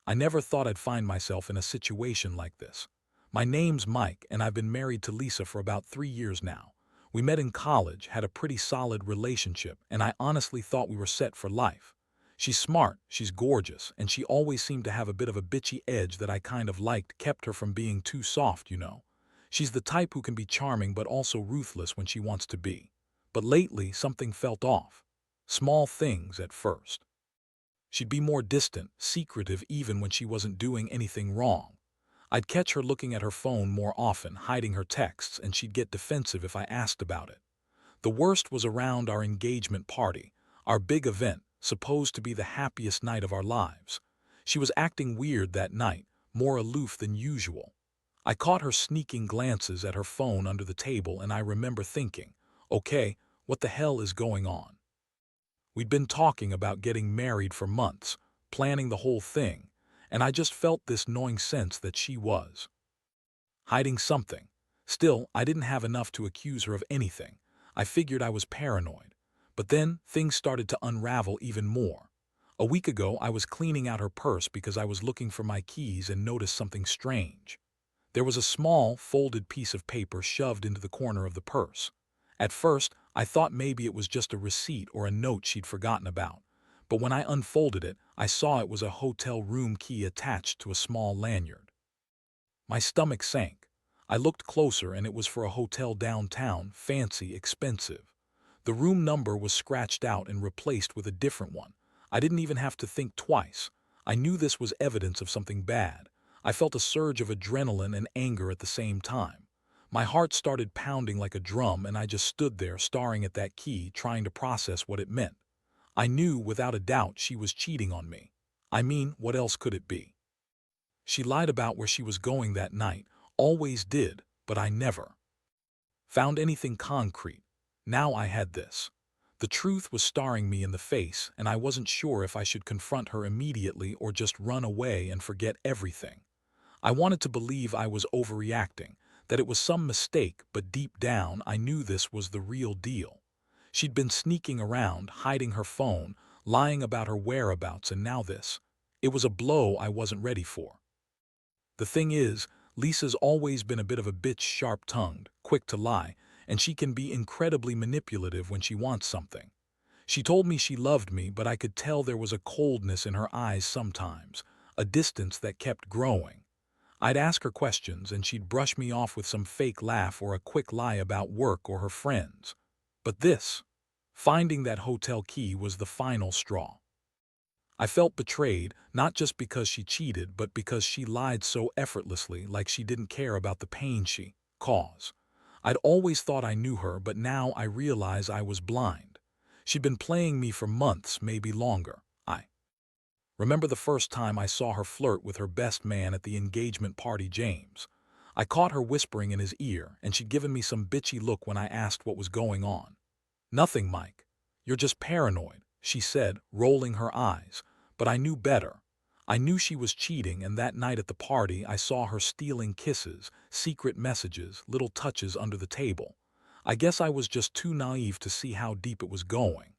I never thought I'd find myself in a situation like this. My name's Mike, and I've been married to Lisa for about 3 years now. We met in college, had a pretty solid relationship, and I honestly thought we were set for life. She's smart, she's gorgeous, and she always seemed to have a bit of a bitchy edge that I kind of liked, kept her from being too soft. She's the type who can be charming but also ruthless when she wants to be. But lately, something felt off. Small things at first. She'd be more distant, secretive even when she wasn't doing anything wrong. I'd catch her looking at her phone more often, hiding her texts, and she'd get defensive if I asked about it. The worst was around our engagement party, our big event, supposed to be the happiest night of our lives. She was acting weird that night, more aloof than usual. I caught her sneaking glances at her phone under the table, and I remember thinking, okay, what the hell is going on? We'd been talking about getting married for months, planning the whole thing, and I just felt this gnawing sense that she was hiding something. Still, I didn't have enough to accuse her of anything. I figured I was paranoid. But then, things started to unravel even more. A week ago, I was cleaning out her purse because I was looking for my keys and noticed something strange. There was a small, folded piece of paper shoved into the corner of the purse. At first, I thought maybe it was just a receipt or a note she'd forgotten about. But when I unfolded it, I saw it was a hotel room key attached to a small lanyard. My stomach sank. I looked closer, and it was for a hotel downtown, fancy, expensive. The room number was scratched out and replaced with a different one. I didn't even have to think twice. I knew this was evidence of something bad. I felt a surge of adrenaline and anger at the same time. My heart started pounding like a drum, and I just stood there staring at that key, trying to process what it meant. I knew without a doubt she was cheating on me. I mean, what else could it be? She lied about where she was going that night, always did, but I never found anything concrete. Now I had this. The truth was staring me in the face, and I wasn't sure if I should confront her immediately or just run away and forget everything. I wanted to believe I was overreacting, that it was some mistake, but deep down I knew this was the real deal. She'd been sneaking around, hiding her phone, lying about her whereabouts, and now this. It was a blow I wasn't ready for. The thing is, Lisa's always been a bit of a bitch, sharp-tongued, quick to lie, and she can be incredibly manipulative when she wants something. She told me she loved me, but I could tell there was a coldness in her eyes sometimes, a distance that kept growing. I'd ask her questions, and she'd brush me off with some fake laugh or a quick lie about work or her friends. But this, finding that hotel key, was the final straw. I felt betrayed, not just because she cheated, but because she lied so effortlessly, like she didn't care about the pain she caused. I'd always thought I knew her, but now I realize I was blind. She'd been playing me for months, maybe longer. I remember the first time I saw her flirt with her best man at the engagement party, James. I caught her whispering in his ear, and she'd given me some bitchy look when I asked what was going on. "Nothing, Mike. You're just paranoid," she said, rolling her eyes. But I knew better. I knew she was cheating, and that night at the party I saw her stealing kisses, secret messages, little touches under the table. I guess I was just too naive to see how deep it was going.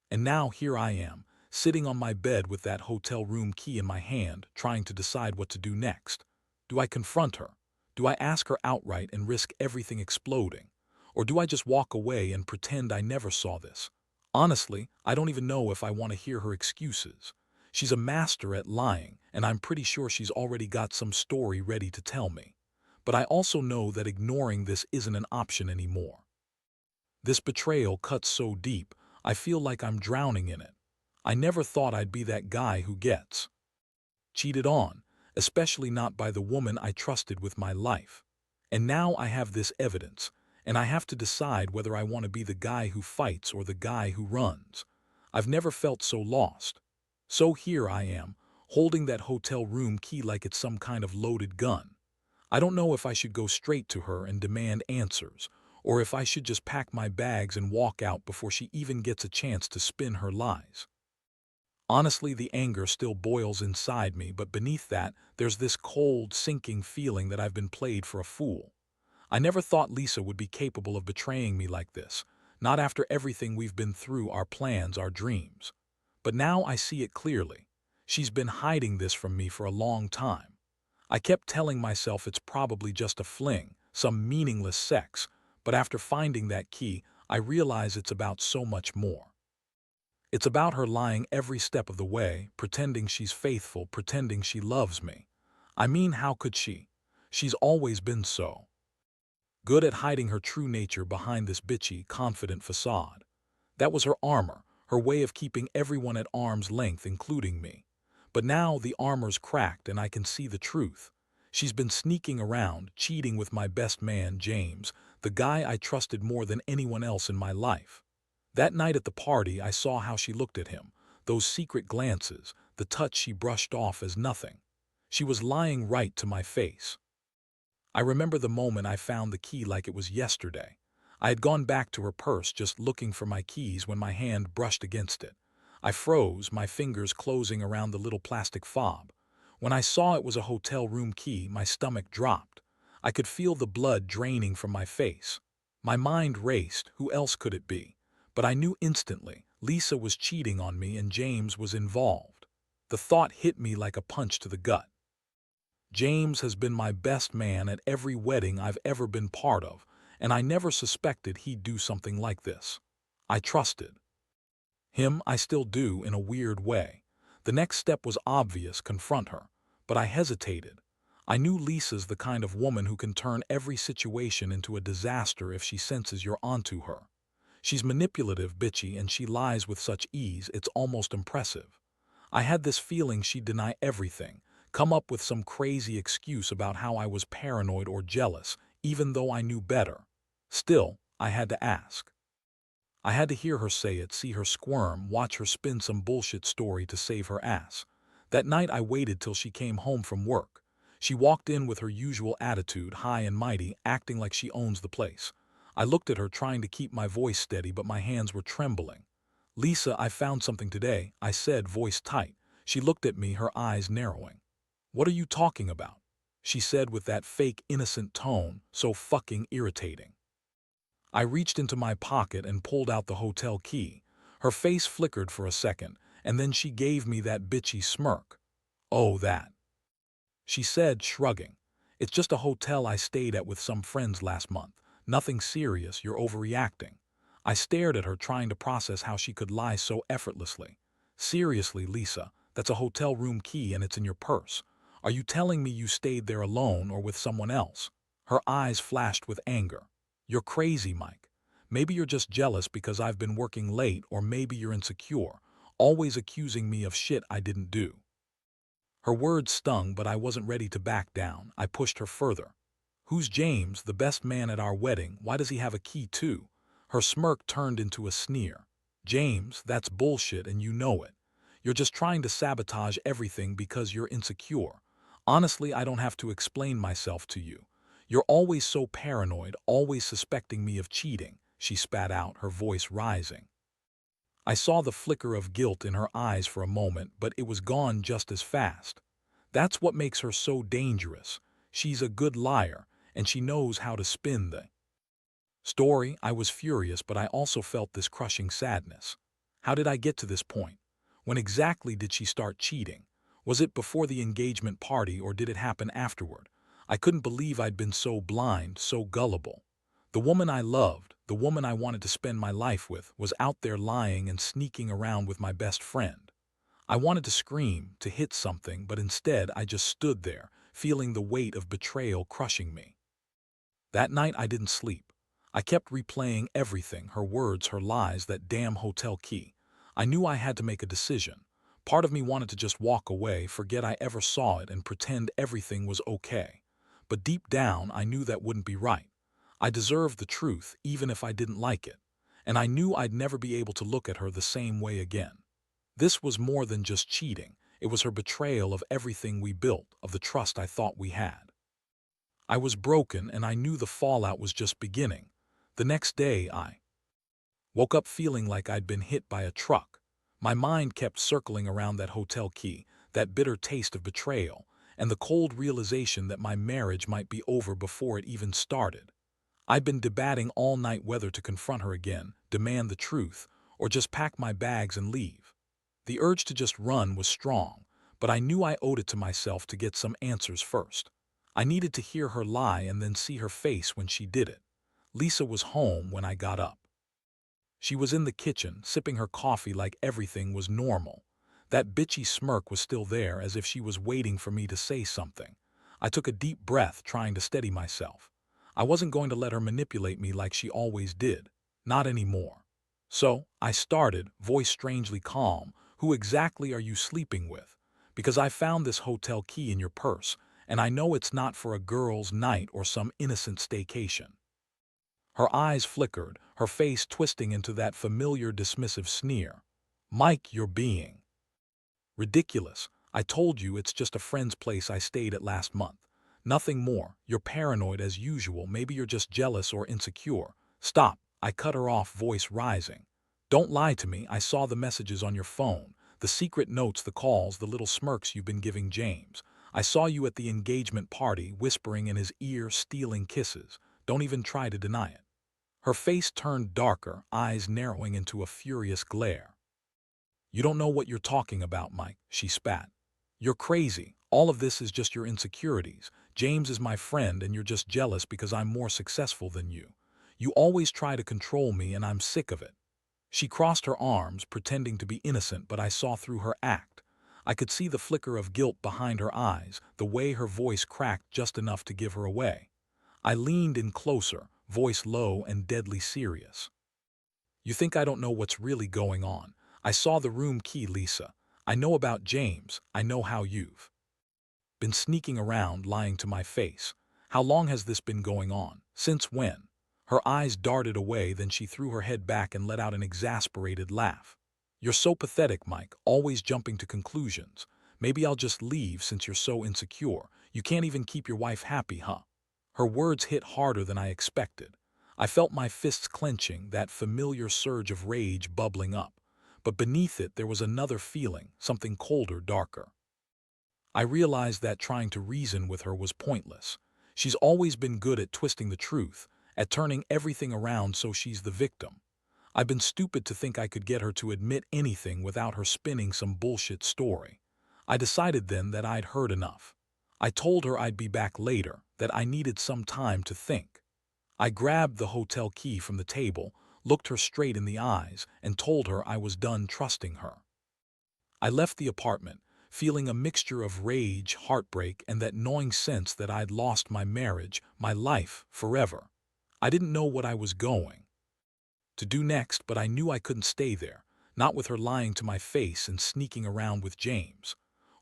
And now here I am, sitting on my bed with that hotel room key in my hand, trying to decide what to do next. Do I confront her? Do I ask her outright and risk everything exploding? Or do I just walk away and pretend I never saw this? Honestly, I don't even know if I want to hear her excuses. She's a master at lying, and I'm pretty sure she's already got some story ready to tell me. But I also know that ignoring this isn't an option anymore. This betrayal cuts so deep, I feel like I'm drowning in it. I never thought I'd be that guy who gets cheated on, especially not by the woman I trusted with my life. And now I have this evidence, and I have to decide whether I want to be the guy who fights or the guy who runs. I've never felt so lost. So here I am, holding that hotel room key like it's some kind of loaded gun. I don't know if I should go straight to her and demand answers, or if I should just pack my bags and walk out before she even gets a chance to spin her lies. Honestly, the anger still boils inside me, but beneath that, there's this cold, sinking feeling that I've been played for a fool. I never thought Lisa would be capable of betraying me like this, not after everything we've been through, our plans, our dreams. But now I see it clearly. She's been hiding this from me for a long time. I kept telling myself it's probably just a fling, some meaningless sex, but after finding that key, I realize it's about so much more. It's about her lying every step of the way, pretending she's faithful, pretending she loves me. I mean, how could she? She's always been so good at hiding her true nature behind this bitchy, confident facade. That was her armor, her way of keeping everyone at arm's length, including me. But now the armor's cracked and I can see the truth. She's been sneaking around, cheating with my best man, James, the guy I trusted more than anyone else in my life. That night at the party, I saw how she looked at him, those secret glances, the touch she brushed off as nothing. She was lying right to my face. I remember the moment I found the key like it was yesterday. I had gone back to her purse just looking for my keys when my hand brushed against it. I froze, my fingers closing around the little plastic fob. When I saw it was a hotel room key, my stomach dropped. I could feel the blood draining from my face. My mind raced, who else could it be? But I knew instantly, Lisa was cheating on me and James was involved. The thought hit me like a punch to the gut. James has been my best man at every wedding I've ever been part of, and I never suspected he'd do something like this. I trusted him, I still do in a weird way. The next step was obvious, confront her. But I hesitated. I knew Lisa's the kind of woman who can turn every situation into a disaster if she senses you're onto her. She's manipulative, bitchy, and she lies with such ease it's almost impressive. I had this feeling she'd deny everything, come up with some crazy excuse about how I was paranoid or jealous, even though I knew better. Still, I had to ask. I had to hear her say it, see her squirm, watch her spin some bullshit story to save her ass. That night I waited till she came home from work. She walked in with her usual attitude, high and mighty, acting like she owns the place. I looked at her trying to keep my voice steady, but my hands were trembling. "Lisa, I found something today," I said, voice tight. She looked at me, her eyes narrowing. "What are you talking about?" she said with that fake innocent tone, so fucking irritating. I reached into my pocket and pulled out the hotel key. Her face flickered for a second, and then she gave me that bitchy smirk. "Oh, that," she said, shrugging. "It's just a hotel I stayed at with some friends last month. Nothing serious, you're overreacting." I stared at her, trying to process how she could lie so effortlessly. "Seriously, Lisa, that's a hotel room key and it's in your purse. Are you telling me you stayed there alone or with someone else?" Her eyes flashed with anger. "You're crazy, Mike. Maybe you're just jealous because I've been working late, or maybe you're insecure, always accusing me of shit I didn't do." Her words stung, but I wasn't ready to back down. I pushed her further. "Who's James, the best man at our wedding? Why does he have a key too?" Her smirk turned into a sneer. "James, that's bullshit and you know it. You're just trying to sabotage everything because you're insecure. Honestly, I don't have to explain myself to you. You're always so paranoid, always suspecting me of cheating," she spat out, her voice rising. I saw the flicker of guilt in her eyes for a moment, but it was gone just as fast. That's what makes her so dangerous. She's a good liar, and she knows how to spin the story. I was furious, but I also felt this crushing sadness. How did I get to this point? When exactly did she start cheating? Was it before the engagement party or did it happen afterward? I couldn't believe I'd been so blind, so gullible. The woman I loved, the woman I wanted to spend my life with, was out there lying and sneaking around with my best friend. I wanted to scream, to hit something, but instead I just stood there, feeling the weight of betrayal crushing me. That night I didn't sleep. I kept replaying everything, her words, her lies, that damn hotel key. I knew I had to make a decision. Part of me wanted to just walk away, forget I ever saw it, and pretend everything was okay. But deep down, I knew that wouldn't be right. I deserved the truth, even if I didn't like it. And I knew I'd never be able to look at her the same way again. This was more than just cheating. It was her betrayal of everything we built, of the trust I thought we had. I was broken, and I knew the fallout was just beginning. The next day, I woke up feeling like I'd been hit by a truck. My mind kept circling around that hotel key, that bitter taste of betrayal, and the cold realization that my marriage might be over before it even started. I'd been debating all night whether to confront her again, demand the truth, or just pack my bags and leave. The urge to just run was strong, but I knew I owed it to myself to get some answers first. I needed to hear her lie and then see her face when she did it. Lisa was home when I got up. She was in the kitchen, sipping her coffee like everything was normal. That bitchy smirk was still there, as if she was waiting for me to say something. I took a deep breath, trying to steady myself. I wasn't going to let her manipulate me like she always did. Not anymore. So, I started, voice strangely calm. "Who exactly are you sleeping with? Because I found this hotel key in your purse, and I know it's not for a girls' night or some innocent staycation." Her eyes flickered, her face twisting into that familiar dismissive sneer. "Mike, you're being ridiculous. I told you it's just a friend's place I stayed at last month. Nothing more. You're paranoid as usual. Maybe you're just jealous or insecure." "Stop," I cut her off, voice rising. "Don't lie to me. I saw the messages on your phone, the secret notes, the calls, the little smirks you've been giving James. I saw you at the engagement party, whispering in his ear, stealing kisses. Don't even try to deny it." Her face turned darker, eyes narrowing into a furious glare. "You don't know what you're talking about, Mike," she spat. "You're crazy. All of this is just your insecurities. James is my friend and you're just jealous because I'm more successful than you. You always try to control me and I'm sick of it." She crossed her arms, pretending to be innocent, but I saw through her act. I could see the flicker of guilt behind her eyes, the way her voice cracked just enough to give her away. I leaned in closer, voice low and deadly serious. "You think I don't know what's really going on? I saw the room key, Lisa. I know about James. I know how you've been sneaking around, lying to my face. How long has this been going on? Since when?" Her eyes darted away, then she threw her head back and let out an exasperated laugh. "You're so pathetic, Mike, always jumping to conclusions. Maybe I'll just leave since you're so insecure. You can't even keep your wife happy, huh?" Her words hit harder than I expected. I felt my fists clenching, that familiar surge of rage bubbling up. But beneath it there was another feeling, something colder, darker. I realized that trying to reason with her was pointless. She's always been good at twisting the truth, at turning everything around so she's the victim. I've been stupid to think I could get her to admit anything without her spinning some bullshit story. I decided then that I'd heard enough. I told her I'd be back later, that I needed some time to think. I grabbed the hotel key from the table, looked her straight in the eyes, and told her I was done trusting her. I left the apartment, feeling a mixture of rage, heartbreak, and that gnawing sense that I'd lost my marriage, my life, forever. I didn't know what I was going to do next, but I knew I couldn't stay there, not with her lying to my face and sneaking around with James.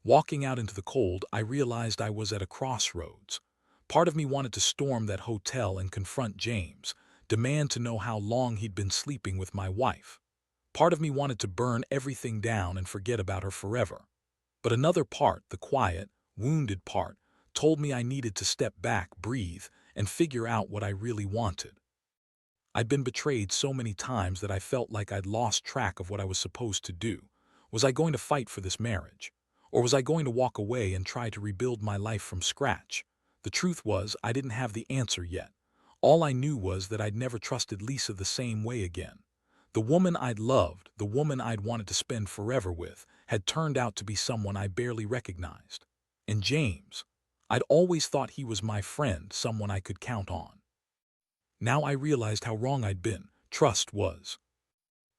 Walking out into the cold, I realized I was at a crossroads. Part of me wanted to storm that hotel and confront James, demand to know how long he'd been sleeping with my wife. Part of me wanted to burn everything down and forget about her forever. But another part, the quiet, wounded part, told me I needed to step back, breathe, and figure out what I really wanted. I'd been betrayed so many times that I felt like I'd lost track of what I was supposed to do. Was I going to fight for this marriage? Or was I going to walk away and try to rebuild my life from scratch? The truth was, I didn't have the answer yet. All I knew was that I'd never trusted Lisa the same way again. The woman I'd loved, the woman I'd wanted to spend forever with, had turned out to be someone I barely recognized. And James, I'd always thought he was my friend, someone I could count on. Now I realized how wrong I'd been. Trust was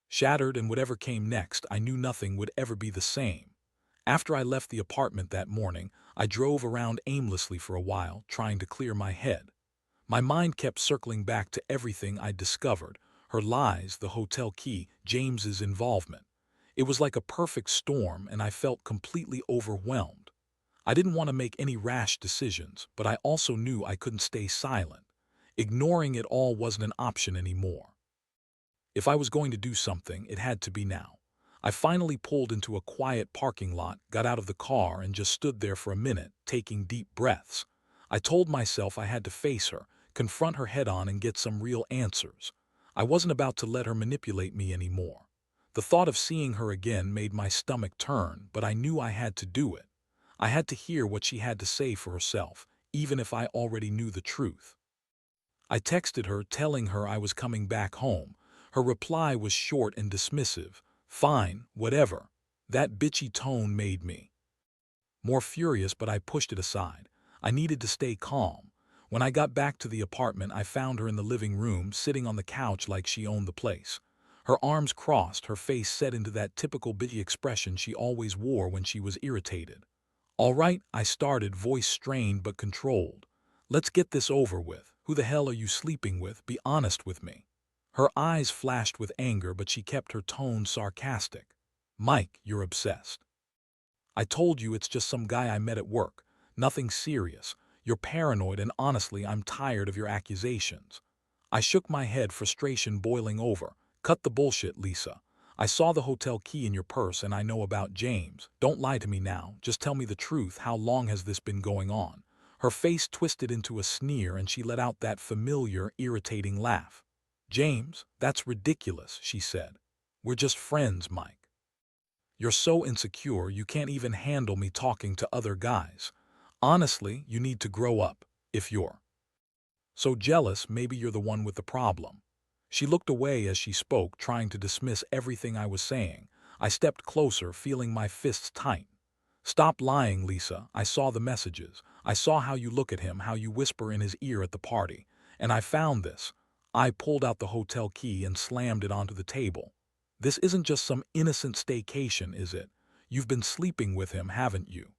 shattered, and whatever came next, I knew nothing would ever be the same. After I left the apartment that morning, I drove around aimlessly for a while, trying to clear my head. My mind kept circling back to everything I'd discovered: her lies, the hotel key, James's involvement. It was like a perfect storm, and I felt completely overwhelmed. I didn't want to make any rash decisions, but I also knew I couldn't stay silent. Ignoring it all wasn't an option anymore. If I was going to do something, it had to be now. I finally pulled into a quiet parking lot, got out of the car, and just stood there for a minute, taking deep breaths. I told myself I had to face her, confront her head-on, and get some real answers. I wasn't about to let her manipulate me anymore. The thought of seeing her again made my stomach turn, but I knew I had to do it. I had to hear what she had to say for herself, even if I already knew the truth. I texted her, telling her I was coming back home. Her reply was short and dismissive. "Fine, whatever." That bitchy tone made me More furious, but I pushed it aside. I needed to stay calm. When I got back to the apartment, I found her in the living room, sitting on the couch like she owned the place. Her arms crossed, her face set into that typical bitchy expression she always wore when she was irritated. "All right," I started, voice strained but controlled. "Let's get this over with. Who the hell are you sleeping with? Be honest with me." Her eyes flashed with anger, but she kept her tone sarcastic. "Mike, you're obsessed. I told you it's just some guy I met at work. Nothing serious. You're paranoid, and honestly, I'm tired of your accusations." I shook my head, frustration boiling over. "Cut the bullshit, Lisa. I saw the hotel key in your purse, and I know about James. Don't lie to me now. Just tell me the truth. How long has this been going on?" Her face twisted into a sneer, and she let out that familiar, irritating laugh. "James, that's ridiculous," she said. "We're just friends, Mike. You're so insecure you can't even handle me talking to other guys. Honestly, you need to grow up. If you're so jealous, maybe you're the one with the problem." She looked away as she spoke, trying to dismiss everything I was saying. I stepped closer, feeling my fists tight. "Stop lying, Lisa. I saw the messages. I saw how you look at him, how you whisper in his ear at the party. And I found this." I pulled out the hotel key and slammed it onto the table. "This isn't just some innocent staycation, is it? You've been sleeping with him, haven't you?"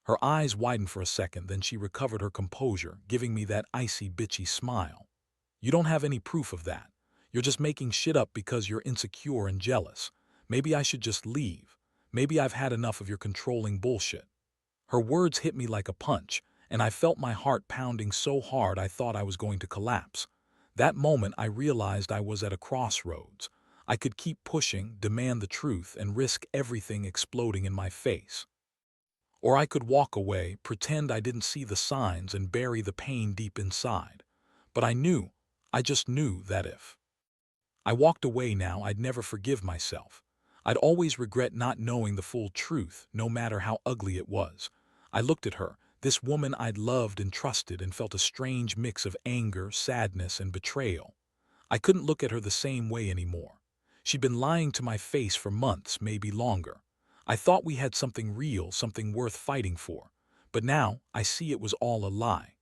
Her eyes widened for a second, then she recovered her composure, giving me that icy, bitchy smile. "You don't have any proof of that. You're just making shit up because you're insecure and jealous. Maybe I should just leave. Maybe I've had enough of your controlling bullshit." Her words hit me like a punch, and I felt my heart pounding so hard I thought I was going to collapse. That moment I realized I was at a crossroads. I could keep pushing, demand the truth, and risk everything exploding in my face. Or I could walk away, pretend I didn't see the signs, and bury the pain deep inside. But I just knew that if I walked away now, I'd never forgive myself. I'd always regret not knowing the full truth, no matter how ugly it was. I looked at her, this woman I'd loved and trusted, and felt a strange mix of anger, sadness, and betrayal. I couldn't look at her the same way anymore. She'd been lying to my face for months, maybe longer. I thought we had something real, something worth fighting for. But now, I see it was all a lie.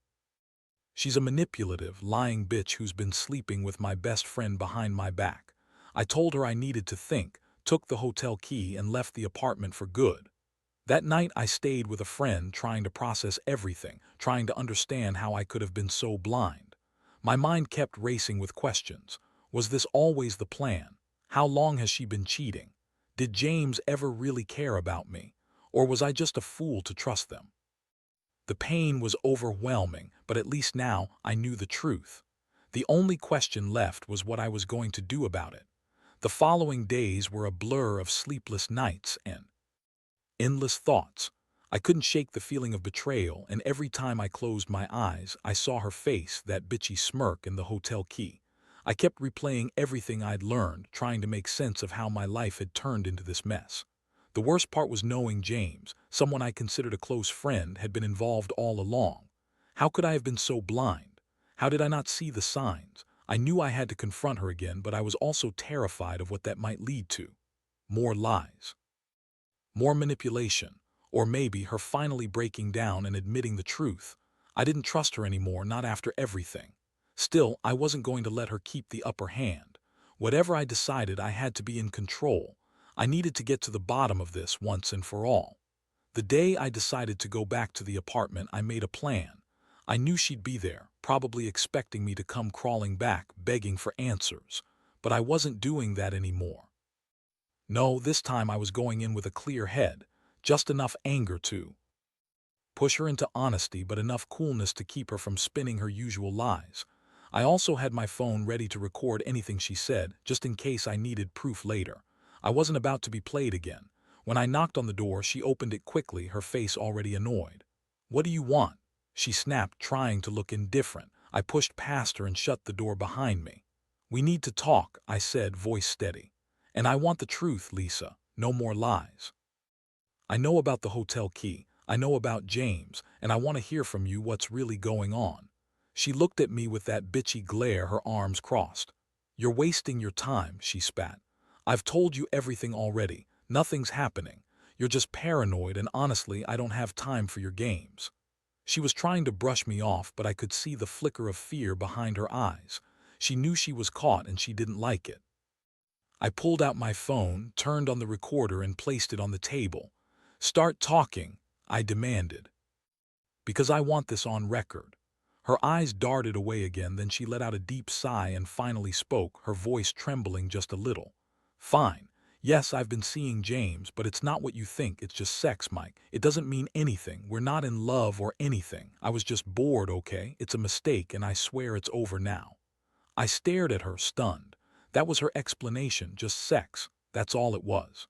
She's a manipulative, lying bitch who's been sleeping with my best friend behind my back. I told her I needed to think, took the hotel key, and left the apartment for good. That night I stayed with a friend, trying to process everything, trying to understand how I could have been so blind. My mind kept racing with questions. Was this always the plan? How long has she been cheating? Did James ever really care about me? Or was I just a fool to trust them? The pain was overwhelming, but at least now I knew the truth. The only question left was what I was going to do about it. The following days were a blur of sleepless nights and endless thoughts. I couldn't shake the feeling of betrayal, and every time I closed my eyes, I saw her face, that bitchy smirk, and the hotel key. I kept replaying everything I'd learned, trying to make sense of how my life had turned into this mess. The worst part was knowing James, someone I considered a close friend, had been involved all along. How could I have been so blind? How did I not see the signs? I knew I had to confront her again, but I was also terrified of what that might lead to. More lies. More manipulation. Or maybe her finally breaking down and admitting the truth. I didn't trust her anymore, not after everything. Still, I wasn't going to let her keep the upper hand. Whatever I decided, I had to be in control. I needed to get to the bottom of this once and for all. The day I decided to go back to the apartment, I made a plan. I knew she'd be there, probably expecting me to come crawling back, begging for answers. But I wasn't doing that anymore. No, this time I was going in with a clear head, just enough anger to push her into honesty, but enough coolness to keep her from spinning her usual lies. I also had my phone ready to record anything she said, just in case I needed proof later. I wasn't about to be played again. When I knocked on the door, she opened it quickly, her face already annoyed. "What do you want?" she snapped, trying to look indifferent. I pushed past her and shut the door behind me. "We need to talk," I said, voice steady. "And I want the truth, Lisa. No more lies. I know about the hotel key. I know about James, and I want to hear from you what's really going on." She looked at me with that bitchy glare, her arms crossed. "You're wasting your time," she spat. "I've told you everything already. Nothing's happening. You're just paranoid, and honestly, I don't have time for your games." She was trying to brush me off, but I could see the flicker of fear behind her eyes. She knew she was caught and she didn't like it. I pulled out my phone, turned on the recorder, and placed it on the table. "Start talking," I demanded, "because I want this on record." Her eyes darted away again, then she let out a deep sigh and finally spoke, her voice trembling just a little. "Fine. Yes, I've been seeing James, but it's not what you think. It's just sex, Mike. It doesn't mean anything. We're not in love or anything. I was just bored, okay? It's a mistake, and I swear it's over now." I stared at her, stunned. That was her explanation, just sex. That's all it was.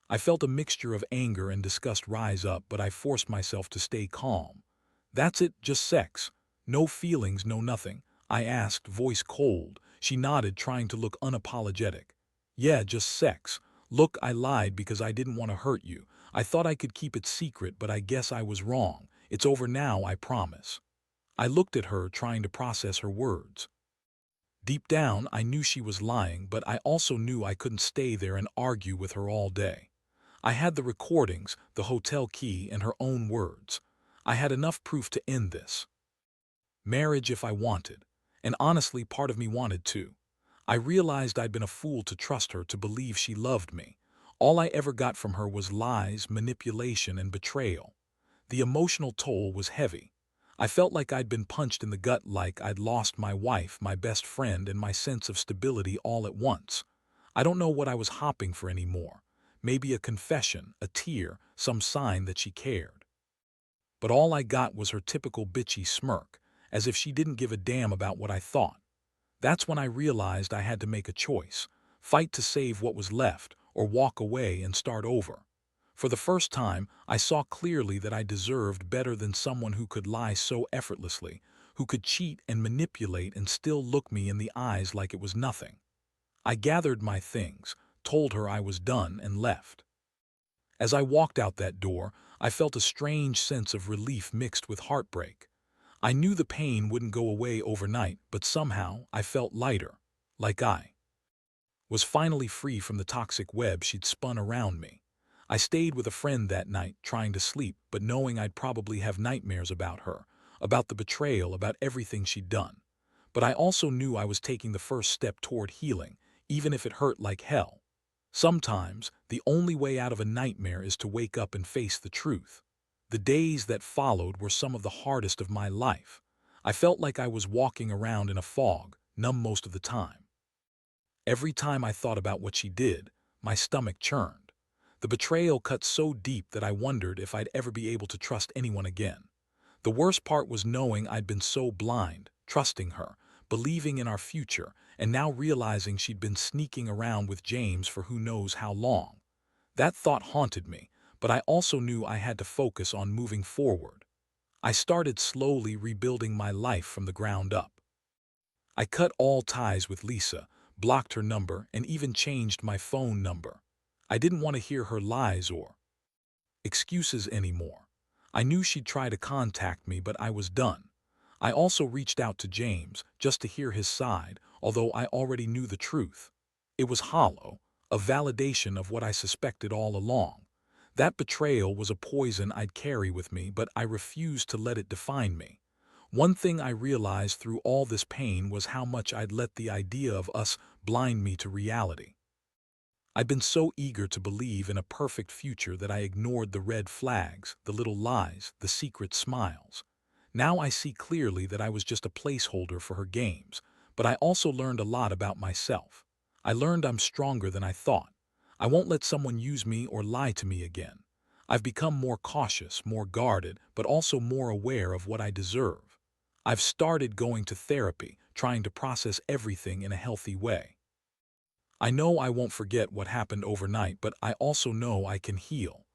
I felt a mixture of anger and disgust rise up, but I forced myself to stay calm. "That's it, just sex. No feelings, no nothing?" I asked, voice cold. She nodded, trying to look unapologetic. "Yeah, just sex. Look, I lied because I didn't want to hurt you. I thought I could keep it secret, but I guess I was wrong. It's over now, I promise." I looked at her, trying to process her words. Deep down, I knew she was lying, but I also knew I couldn't stay there and argue with her all day. I had the recordings, the hotel key, and her own words. I had enough proof to end this. Marriage if I wanted. And honestly, part of me wanted to. I realized I'd been a fool to trust her, to believe she loved me. All I ever got from her was lies, manipulation, and betrayal. The emotional toll was heavy. I felt like I'd been punched in the gut, like I'd lost my wife, my best friend, and my sense of stability all at once. I don't know what I was hoping for anymore. Maybe a confession, a tear, some sign that she cared. But all I got was her typical bitchy smirk, as if she didn't give a damn about what I thought. That's when I realized I had to make a choice: fight to save what was left, or walk away and start over. For the first time, I saw clearly that I deserved better than someone who could lie so effortlessly, who could cheat and manipulate and still look me in the eyes like it was nothing. I gathered my things, told her I was done, and left. As I walked out that door, I felt a strange sense of relief mixed with heartbreak. I knew the pain wouldn't go away overnight, but somehow I felt lighter, like I was finally free from the toxic web she'd spun around me. I stayed with a friend that night, trying to sleep, but knowing I'd probably have nightmares about her, about the betrayal, about everything she'd done. But I also knew I was taking the first step toward healing, even if it hurt like hell. Sometimes, the only way out of a nightmare is to wake up and face the truth. The days that followed were some of the hardest of my life. I felt like I was walking around in a fog, numb most of the time. Every time I thought about what she did, my stomach churned. The betrayal cut so deep that I wondered if I'd ever be able to trust anyone again. The worst part was knowing I'd been so blind, trusting her, believing in our future, and now realizing she'd been sneaking around with James for who knows how long. That thought haunted me, but I also knew I had to focus on moving forward. I started slowly rebuilding my life from the ground up. I cut all ties with Lisa, blocked her number, and even changed my phone number. I didn't want to hear her lies or excuses anymore. I knew she'd try to contact me, but I was done. I also reached out to James, just to hear his side, although I already knew the truth. It was hollow, a validation of what I suspected all along. That betrayal was a poison I'd carry with me, but I refused to let it define me. One thing I realized through all this pain was how much I'd let the idea of us blind me to reality. I'd been so eager to believe in a perfect future that I ignored the red flags, the little lies, the secret smiles. Now I see clearly that I was just a placeholder for her games, but I also learned a lot about myself. I learned I'm stronger than I thought. I won't let someone use me or lie to me again. I've become more cautious, more guarded, but also more aware of what I deserve. I've started going to therapy, trying to process everything in a healthy way. I know I won't forget what happened overnight, but I also know I can heal.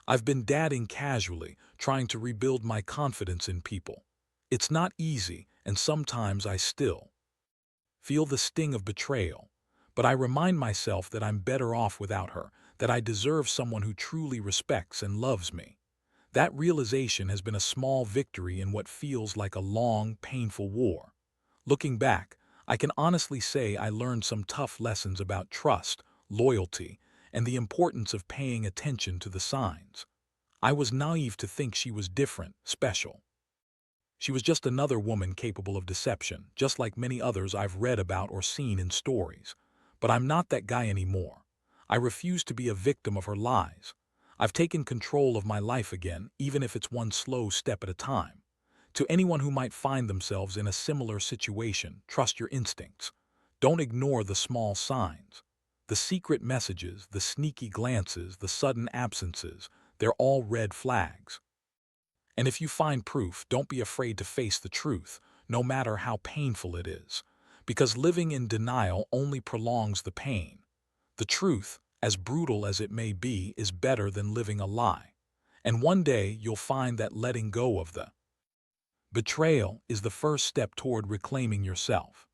I've been dadding casually, trying to rebuild my confidence in people. It's not easy, and sometimes I still feel the sting of betrayal. But I remind myself that I'm better off without her, that I deserve someone who truly respects and loves me. That realization has been a small victory in what feels like a long, painful war. Looking back, I can honestly say I learned some tough lessons about trust, loyalty, and the importance of paying attention to the signs. I was naive to think she was different, special. She was just another woman capable of deception, just like many others I've read about or seen in stories. But I'm not that guy anymore. I refuse to be a victim of her lies. I've taken control of my life again, even if it's one slow step at a time. To anyone who might find themselves in a similar situation, trust your instincts. Don't ignore the small signs. The secret messages, the sneaky glances, the sudden absences, they're all red flags. And if you find proof, don't be afraid to face the truth, no matter how painful it is. Because living in denial only prolongs the pain. The truth, as brutal as it may be, is better than living a lie. And one day you'll find that letting go of the betrayal is the first step toward reclaiming yourself.